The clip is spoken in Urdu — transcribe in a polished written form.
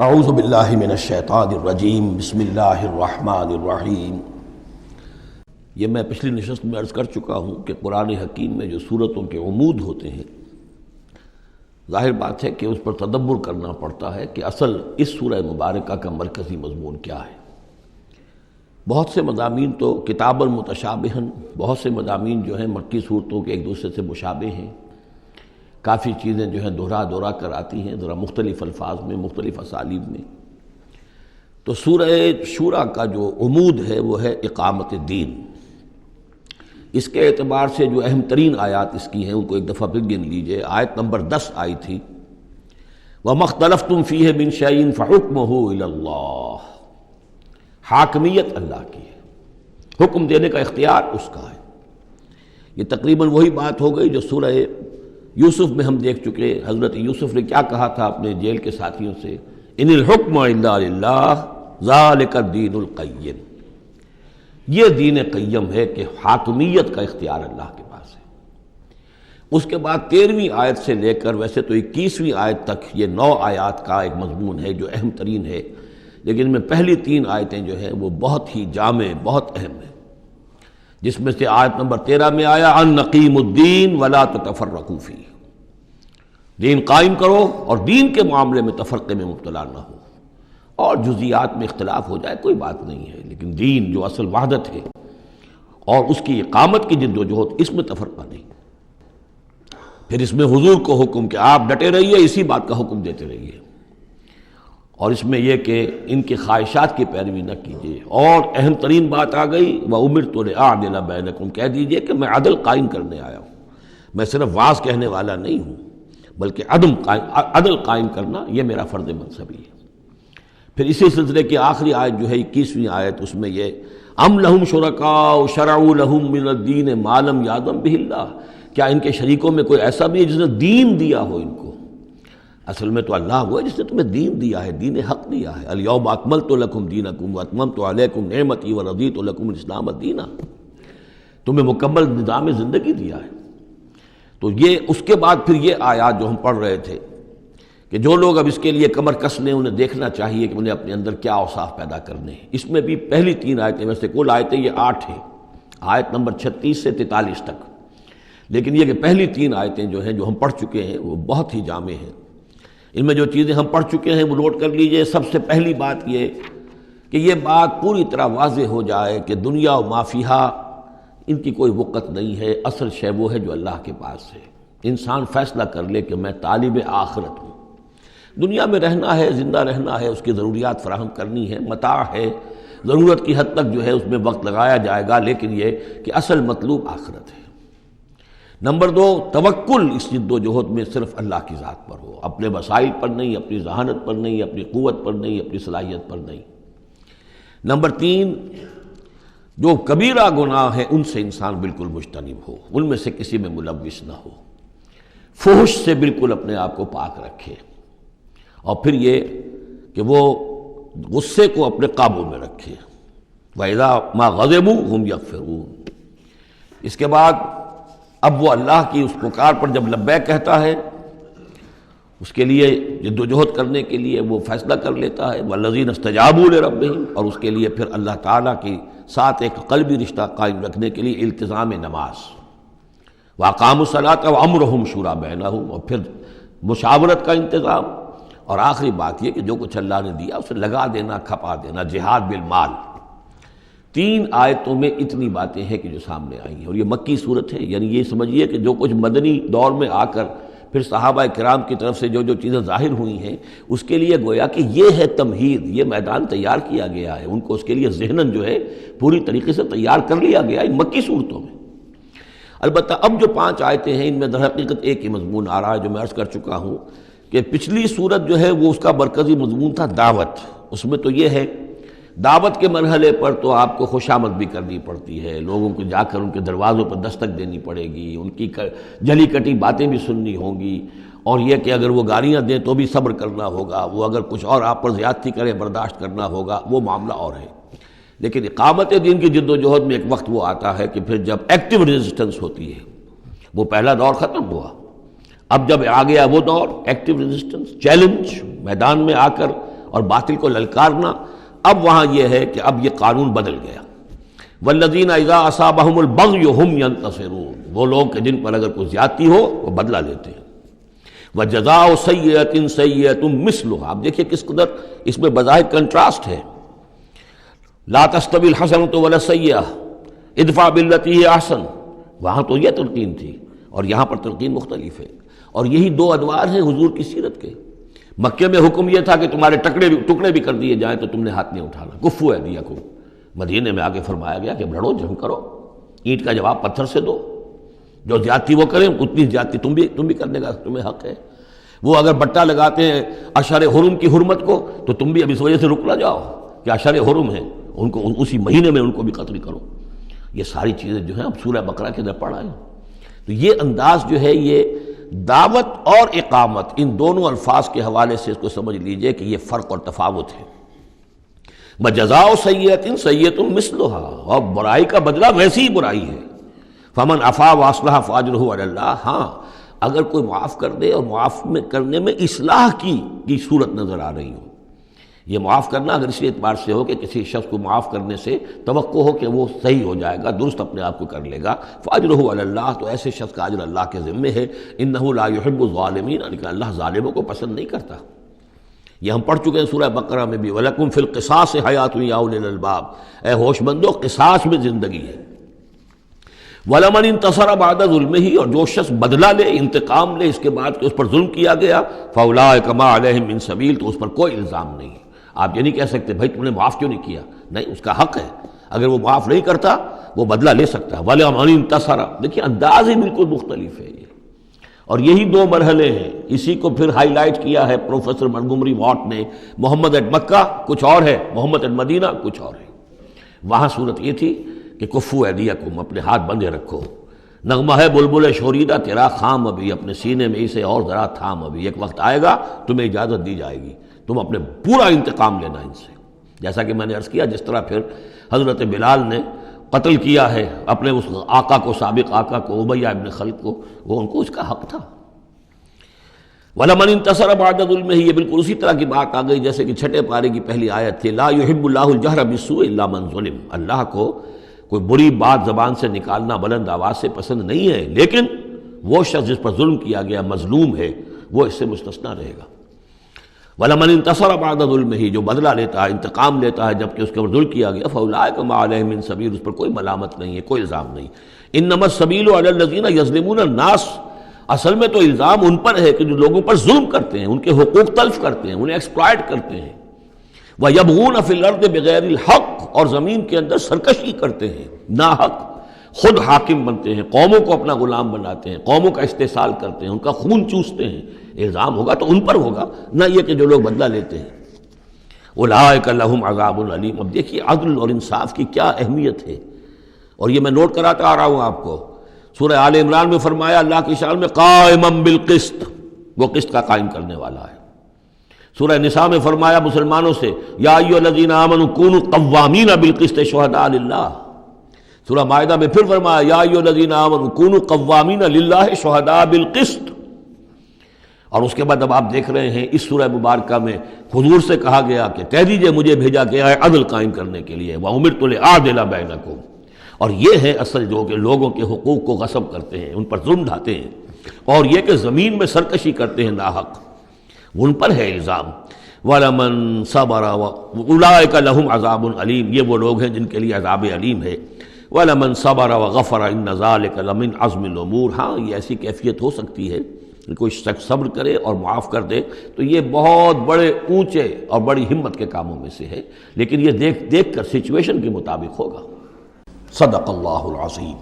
اعوذ باللہ من الشیطان الرجیم بسم اللہ الرحمن الرحیم۔ یہ میں پچھلی نشست میں عرض کر چکا ہوں کہ قرآن حکیم میں جو صورتوں کے عمود ہوتے ہیں، ظاہر بات ہے کہ اس پر تدبر کرنا پڑتا ہے کہ اصل اس سورہ مبارکہ کا مرکزی مضمون کیا ہے۔ بہت سے مضامین تو کتاب المتشابہ، بہت سے مضامین جو ہیں مکی صورتوں کے ایک دوسرے سے مشابہ ہیں، کافی چیزیں جو ہیں دہرا کر آتی ہیں ذرا مختلف الفاظ میں، مختلف اسالیب میں۔ تو سورہ شورى کا جو عمود ہے وہ ہے اقامت دین۔ اس کے اعتبار سے جو اہم ترین آیات اس کی ہیں ان کو ایک دفعہ پھر گن لیجئے۔ آیت نمبر 10 آئی تھی وَمَا اخْتَلَفْتُمْ فِيهِ مِنْ شَيْءٍ فَحُكْمُهُ إِلَى اللَّهِ۔ حاکمیت اللہ کی ہے، حکم دینے کا اختیار اس کا ہے۔ یہ تقریباً وہی بات ہو گئی جو سورہ یوسف میں ہم دیکھ چکے۔ حضرت یوسف نے کیا کہا تھا اپنے جیل کے ساتھیوں سے؟ ان الحکم الا للہ ذالک الدین القیم۔ یہ دین قیم ہے کہ حاکمیت کا اختیار اللہ کے پاس ہے۔ اس کے بعد 13ویں آیت سے لے کر ویسے تو 21ویں آیت تک یہ 9 آیات کا ایک مضمون ہے جو اہم ترین ہے، لیکن ان میں پہلی 3 آیتیں جو ہیں وہ بہت ہی جامع، بہت اہم ہیں، جس میں سے آیت نمبر 13 میں آیا ان نقیم الدین ولا تتفرقوا فیہ، دین قائم کرو اور دین کے معاملے میں تفرقے میں مبتلا نہ ہو، اور جزیات میں اختلاف ہو جائے کوئی بات نہیں ہے، لیکن دین جو اصل وحدت ہے اور اس کی اقامت کی جد و جہد، اس میں تفرقہ نہیں۔ پھر اس میں حضور کو حکم کہ آپ ڈٹے رہیے، اسی بات کا حکم دیتے رہیے، اور اس میں یہ کہ ان کی خواہشات کی پیروی نہ کیجیے۔ اور اہم ترین بات آ گئی وَأُمِرْتُ لِأَعْدِلَ بَيْنَكُمْ، کہہ دیجئے کہ میں عدل قائم کرنے آیا ہوں، میں صرف واعظ کہنے والا نہیں ہوں، بلکہ عدل قائم کرنا یہ میرا فرض منصبی ہے۔ پھر اسی سلسلے کی آخری آیت جو ہے 21ویں آیت، اس میں یہ ام لہم شرکاء شرعوا لہم من الدین ما لم یأذن بہ اللہ، کیا ان کے شریکوں میں کوئی ایسا بھی ہے جس نے دین دیا ہو ان کو؟ اصل میں تو اللہ وہ ہے جس نے تمہیں دین دیا ہے، دین حق دیا ہے۔ الیوم اکملت لکم دینکم واتممت علیکم نعمتی ورضیت لکم الاسلام دینا، تمہیں مکمل نظام زندگی دیا ہے۔ تو یہ اس کے بعد پھر یہ آیات جو ہم پڑھ رہے تھے کہ جو لوگ اب اس کے لیے کمر کس لیں انہیں دیکھنا چاہیے کہ انہیں اپنے اندر کیا اوصاف پیدا کرنے ہیں۔ اس میں بھی پہلی 3 آیتیں، ویسے کل آیتیں یہ 8 ہیں، آیت نمبر 36 سے 43 تک، لیکن یہ کہ پہلی 3 آیتیں جو ہیں جو ہم پڑھ چکے ہیں وہ بہت ہی جامع ہیں۔ ان میں جو چیزیں ہم پڑھ چکے ہیں وہ نوٹ کر لیجئے۔ سب سے پہلی بات یہ کہ یہ بات پوری طرح واضح ہو جائے کہ دنیا و ما فیہا ان کی کوئی وقت نہیں ہے، اصل شے وہ ہے جو اللہ کے پاس ہے۔ انسان فیصلہ کر لے کہ میں طالب آخرت ہوں، دنیا میں رہنا ہے، زندہ رہنا ہے، اس کی ضروریات فراہم کرنی ہے، متاع ہے، ضرورت کی حد تک جو ہے اس میں وقت لگایا جائے گا، لیکن یہ کہ اصل مطلوب آخرت ہے۔ نمبر 2، توکل اس جد و جہد میں صرف اللہ کی ذات پر ہو، اپنے وسائل پر نہیں، اپنی ذہانت پر نہیں، اپنی قوت پر نہیں، اپنی صلاحیت پر نہیں۔ نمبر 3، جو کبیرہ گناہ ہیں ان سے انسان بالکل مجتنب ہو، ان میں سے کسی میں ملوث نہ ہو، فحش سے بالکل اپنے آپ کو پاک رکھے، اور پھر یہ کہ وہ غصے کو اپنے قابو میں رکھے۔ وَإِذَا مَا غَضِبُوا هُمْ يَغْفِرُونَ۔ اس کے بعد اب وہ اللہ کی اس پکار پر جب لبیک کہتا ہے، اس کے لیے جد و جہد کرنے کے لیے وہ فیصلہ کر لیتا ہے وَالَّذِينَ اسْتَجَابُوا لِرَبِّهِمْ، اور اس کے لیے پھر اللہ تعالیٰ کی ساتھ ایک قلبی رشتہ قائم رکھنے کے لیے التزام نماز، وَأَقَامُوا الصَّلَاةَ وَأَمْرُهُمْ شُورَىٰ بَيْنَهُمْ، اور پھر مشاورت کا انتظام، اور آخری بات یہ کہ جو کچھ اللہ نے دیا اسے لگا دینا، کھپا دینا، جہاد بالمال۔ 3 آیتوں میں اتنی باتیں ہیں کہ جو سامنے آئی ہیں، اور یہ مکی صورت ہے، یعنی یہ سمجھیے کہ جو کچھ مدنی دور میں آ کر پھر صحابہ کرام کی طرف سے جو جو چیزیں ظاہر ہوئی ہیں اس کے لیے گویا کہ یہ ہے تمہید، یہ میدان تیار کیا گیا ہے، ان کو اس کے لیے ذہناً جو ہے پوری طریقے سے تیار کر لیا گیا ان مکی صورتوں میں۔ البتہ اب جو 5 آیتیں ہیں ان میں در حقیقت ایک ہی مضمون آ رہا ہے جو میں عرض کر چکا ہوں کہ پچھلی صورت جو ہے وہ اس کا مرکزی مضمون تھا دعوت۔ اس میں تو یہ ہے دعوت کے مرحلے پر تو آپ کو خوشامد بھی کرنی پڑتی ہے، لوگوں کو جا کر ان کے دروازوں پر دستک دینی پڑے گی، ان کی جلی کٹی باتیں بھی سننی ہوں گی، اور یہ کہ اگر وہ گالیاں دیں تو بھی صبر کرنا ہوگا، وہ اگر کچھ اور آپ پر زیادتی کریں برداشت کرنا ہوگا، وہ معاملہ اور ہے۔ لیکن اقامت دین کی جد و جہد میں ایک وقت وہ آتا ہے کہ پھر جب ایکٹیو ریزسٹنس ہوتی ہے، وہ پہلا دور ختم ہوا، اب جب آ گیا وہ دور ایکٹیو ریزسٹنس، چیلنج، میدان میں آ کر اور باطل کو للکارنا. اب وہاں یہ ہے کہ اب یہ قانون بدل گیا. والذین اذا اصابہم البغی ہم ینتصرون، وہ لوگ کہ جن پر اگر کوئی زیادتی ہو وہ بدلہ لیتے ہیں. وجزاء سیئۃ سیئۃ مثلھا، اب دیکھیے کس قدر اس میں بظاہر کنٹراسٹ ہے. لا تستوی الحسنۃ ولا السیئۃ ادفع بالتی ہی احسن، وہاں تو یہ تلقین تھی اور یہاں پر تلقین مختلف ہے. اور یہی دو ادوار ہیں حضور کی سیرت کے. مکے میں حکم یہ تھا کہ تمہارے ٹکڑے بھی کر دیے جائیں تو تم نے ہاتھ نہیں اٹھانا، کفوا ایدیکم. مدینے میں آگے فرمایا گیا کہ لڑو، جنگ کرو، اینٹ کا جواب پتھر سے دو. جو زیادتی وہ کریں اتنی زیادتی تم بھی کرنے کا تمہیں حق ہے. وہ اگر بٹا لگاتے ہیں اشہر حرم کی حرمت کو تو تم بھی اب اس وجہ سے رک نہ جاؤ کہ اشہر حرم ہیں، ان کو اسی مہینے میں ان کو بھی قتل کرو. یہ ساری چیزیں جو ہیں اب سورہ بقرہ کے اندر پڑھا ہے. تو یہ انداز جو ہے یہ دعوت اور اقامت، ان دونوں الفاظ کے حوالے سے اس کو سمجھ لیجئے کہ یہ فرق اور تفاوت ہے. وجزاء سیئۃ سیئۃ مثلھا، اور برائی کا بدلہ ویسی ہی برائی ہے. فمن عفا واصلح فاجرہ علی اللہ، ہاں اگر کوئی معاف کر دے اور معاف میں کرنے میں اصلاح کی صورت نظر آ رہی ہو. یہ معاف کرنا اگر اسی اعتبار سے ہو کہ کسی شخص کو معاف کرنے سے توقع ہو کہ وہ صحیح ہو جائے گا، درست اپنے آپ کو کر لے گا، فاجرہ علی اللہ، تو ایسے شخص کا اجر اللہ کے ذمے ہے. انہ لا یحب الظالمین، لیکن اللہ ظالموں کو پسند نہیں کرتا. یہ ہم پڑھ چکے ہیں سورہ بقرہ میں بھی. وَلَكُمْ فِي الْقِصَاصِ حَيَاةٌ يَا أُولِي الْأَلْبَابِ، اے ہوش مندو قصاص میں زندگی ہے. وَلَمَنِ انتصر بعد ظلمہ، اور جو شخص بدلہ لے، انتقام لے اس کے بعد کہ اس پر ظلم کیا گیا، فَأُولَٰئِکَ مَا عَلَيْهِم مِّن سَبِیل، تو اس پر کوئی الزام نہیں. آپ یہ نہیں کہہ سکتے بھائی تم نے معاف کیوں نہیں کیا، نہیں، اس کا حق ہے. اگر وہ معاف نہیں کرتا وہ بدلہ لے سکتا ہے. وَلَمَنِ انتصر، دیکھیے انداز ہی بالکل مختلف ہے یہ. اور یہی دو مرحلے ہیں. اسی کو پھر ہائی لائٹ کیا ہے پروفیسر منگومری واٹ نے. محمد ایٹ مکہ کچھ اور ہے، محمد ایٹ مدینہ کچھ اور ہے. وہاں صورت یہ تھی کہ کفوا ایدیکم، اپنے ہاتھ بندھے رکھو. نغمہ ہے بلبل شوریدہ تیرا خام ابھی، اپنے سینے میں اسے اور ذرا تھام ابھی، ایک وقت آئے گا تمہیں اجازت دی جائے گی، تم اپنے پورا انتقام لینا ان سے. جیسا کہ میں نے عرض کیا جس طرح پھر حضرت بلال نے قتل کیا ہے اپنے اس آقا کو، سابق آقا کو، امیہ ابن خلف کو، وہ ان کو اس کا حق تھا. وَلَمَنِ انتَصَرَ بَعْدَ ظُلْمِهِ، یہ بالکل اسی طرح کی بات آ گئی جیسے کہ چھٹے پارے کی پہلی آیت تھی. لا يحب اللہ الجہر بالسوء الا من ظلم، اللہ کو کوئی بری بات زبان سے نکالنا بلند آواز سے پسند نہیں ہے، لیکن وہ شخص جس پر ظلم کیا گیا مظلوم ہے وہ اس سے مستثنا رہے گا. وَلَمَنِ انتَصَرَ بَعْدَ ظُلْمِهِ، جو بدلہ لیتا ہے، انتقام لیتا ہے جبکہ اس کے اوپر ظلم کیا گیا، فَأُولَٰئِکَ مَا عَلَيْهِم مِّن سَبِیل، اس پر کوئی ملامت نہیں ہے، کوئی الزام نہیں. اِنَّمَا السَّبِیلُ عَلَى الَّذِینَ یَظْلِمُونَ النَّاسَ، اصل میں تو الزام ان پر ہے کہ جو لوگوں پر ظلم کرتے ہیں، ان کے حقوق تلف کرتے ہیں، انہیں ایکسپلائٹ کرتے ہیں. وَيَبْغُونَ فِي الْأَرْضِ بِغَيْرِ الْحَقِّ، اور زمین کے اندر سرکشی کرتے ہیں ناحق، خود حاکم بنتے ہیں، قوموں کو اپنا غلام بناتے ہیں، قوموں کا استحصال کرتے ہیں، ان کا خون چوستے ہیں. الزام ہوگا تو ان پر ہوگا، نہ یہ کہ جو لوگ بدلہ لیتے ہیں. اولئک لہم عذاب علیم. اب دیکھیے عدل اور انصاف کی کیا اہمیت ہے، اور یہ میں نوٹ کراتا آ رہا ہوں آپ کو. سورہ آل عمران میں فرمایا اللہ کی شان میں قائما بالقسط، وہ قسط کا قائم کرنے والا ہے. سورہ نساء میں فرمایا مسلمانوں سے یا ایھا الذین آمنوا کونوا قوامین بالقسط شہداء للہ. سورہ مائدہ میں پھر فرمایا یا ایھا الذین آمنوا کونوا قوامین للہ شہداء بالقسط. اور اس کے بعد اب آپ دیکھ رہے ہیں اس سورہ مبارکہ میں حضور سے کہا گیا کہ کہہ دیجئے مجھے بھیجا گیا ہے عدل قائم کرنے کے لیے. وَأُمِرْتُ لِأَعْدِلَ بَيْنَكُمْ. اور یہ ہے اصل جو کہ لوگوں کے حقوق کو غصب کرتے ہیں، ان پر ظلم ڈھاتے ہیں، اور یہ کہ زمین میں سرکشی کرتے ہیں ناحق، ان پر ہے الزام. وَلَمَنْ صَبَرَ أُولَٰئِکَ لَهُمْ عَذَابٌ عَلِيمٌ، یہ وہ لوگ ہیں جن کے لیے عذاب علیم ہے. وَلَمَنْ صَبَرَ وَغَفَرَ إِنَّ ذَلِكَ لَمِنْ عَزْمِ الْأُمُورِ. ہاں یہ ایسی کیفیت ہو سکتی ہے کہ کوئی شخص صبر کرے اور معاف کر دے تو یہ بہت بڑے اونچے اور بڑی ہمت کے کاموں میں سے ہے، لیکن یہ دیکھ کر سچویشن کے مطابق ہوگا. صدق اللہ العظیم.